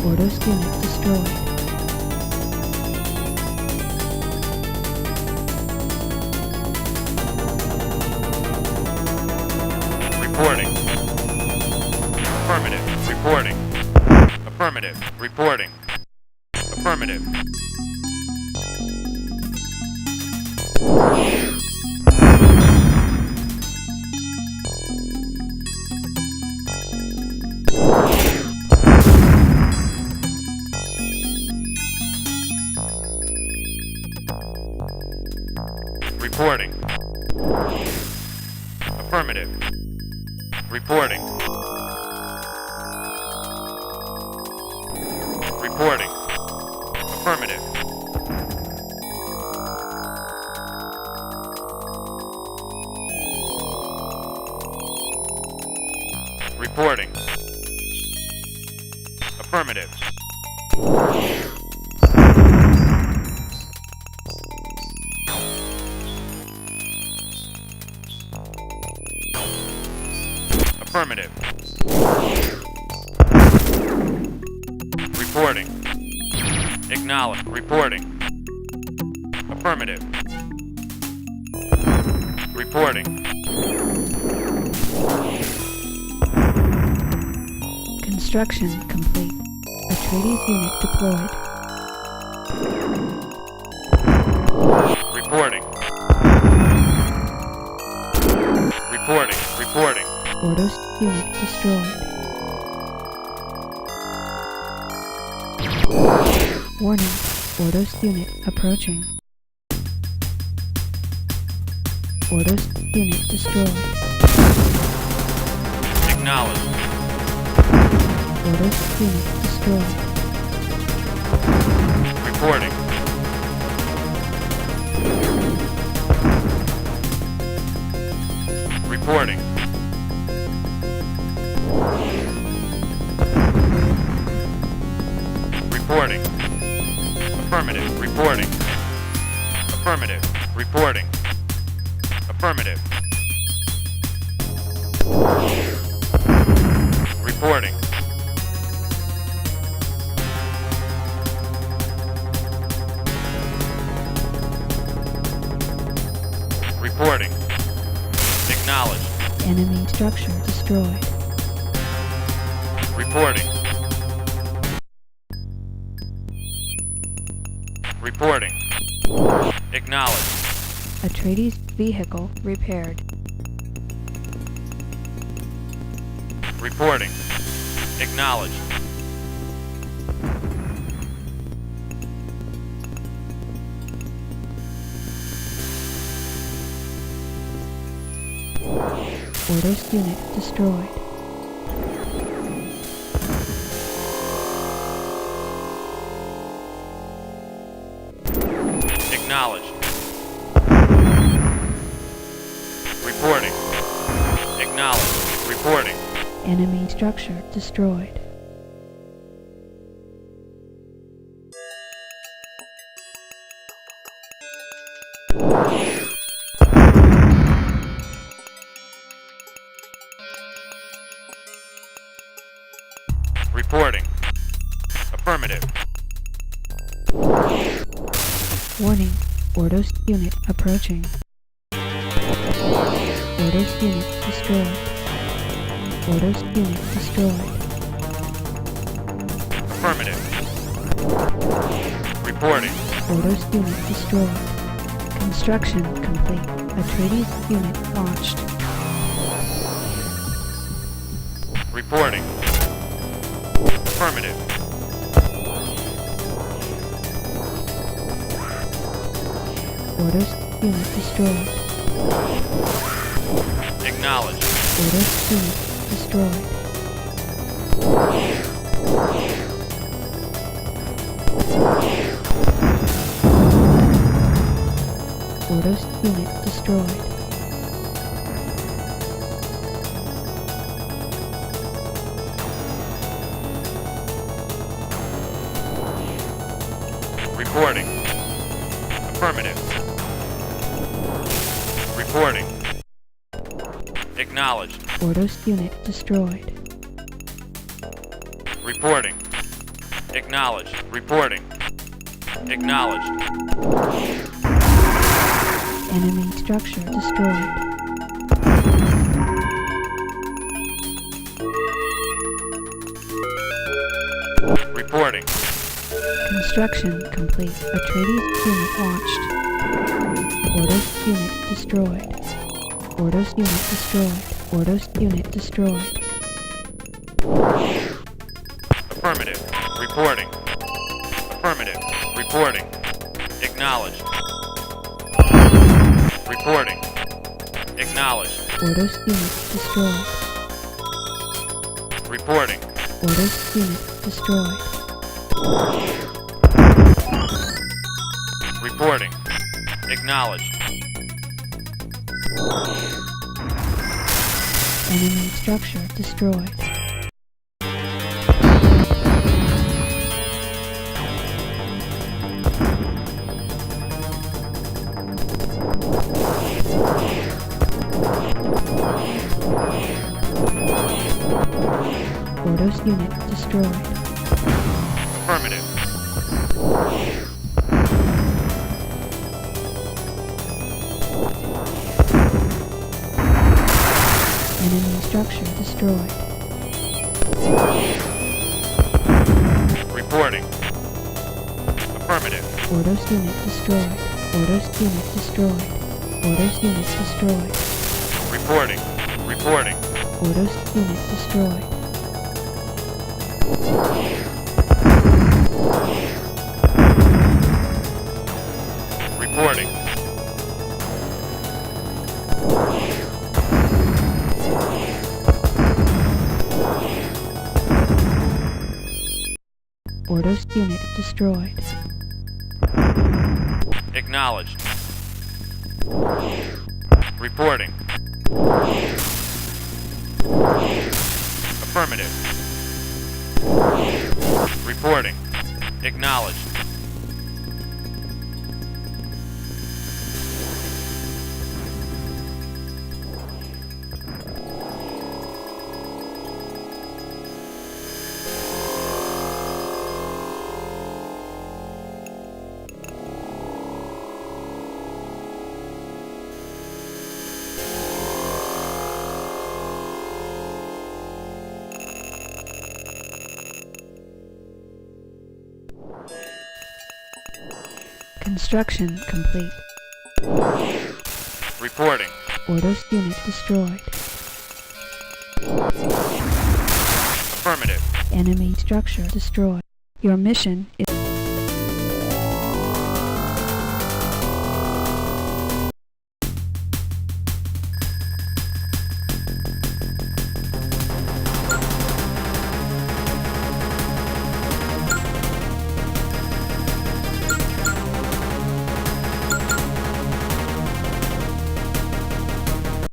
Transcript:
Ordos unit destroyed. Reporting. Affirmative. Reporting. Affirmative. Reporting. Affirmative. Reporting. Affirmative. Reporting. Reporting. Affirmative. Reporting. Affirmative. Affirmative. Reporting. Acknowledge. Reporting. Affirmative. Reporting. Construction complete. Atreides unit deployed. Reporting. Reporting. Reporting. Ordos unit destroyed. Warning. Ordos unit approaching. Ordos unit destroyed. Acknowledge. Ordos unit destroyed. Reporting. Reporting. Reporting. Affirmative. Reporting. Affirmative. Reporting. Affirmative. Reporting. Reporting. Acknowledged. Enemy structure destroyed. Reporting. Reporting. Acknowledged. Atreides vehicle repaired. Reporting. Acknowledged. Ordos unit destroyed. Acknowledged. Reporting. Acknowledged. Reporting. Enemy structure destroyed. Reporting. Affirmative. Warning. Ordos unit approaching. Ordos unit destroyed. Ordos unit destroyed. Affirmative. Reporting. Ordos unit destroyed. Construction complete. Atreides unit launched. Reporting. Affirmative. Ordos unit destroyed. Acknowledged. Ordos unit destroyed. Ordos unit destroyed. Reporting. Affirmative. Reporting. Acknowledged. Ordos unit destroyed. Reporting. Acknowledged. Reporting. Acknowledged. Enemy structure destroyed. Reporting. Construction complete. Atreides unit launched. Orders unit destroyed. Orders unit destroyed. Orders unit destroyed. Affirmative. Reporting. Affirmative. Reporting. Acknowledged. Reporting. Acknowledged. Orders unit destroyed. Reporting. Orders unit destroyed. Reporting. Acknowledged. Enemy structure destroyed. Orders unit destroyed. Affirmative. Enemy structure destroyed. Reporting. Affirmative. Orders unit destroyed. Orders unit destroyed. Orders unit destroyed. Reporting. Reporting. Orders unit destroyed. Reporting. Orders unit destroyed. Acknowledged. Reporting. Affirmative. Reporting. Acknowledged. Construction complete. Reporting. Orders unit destroyed. Affirmative. Enemy structure destroyed. Your mission is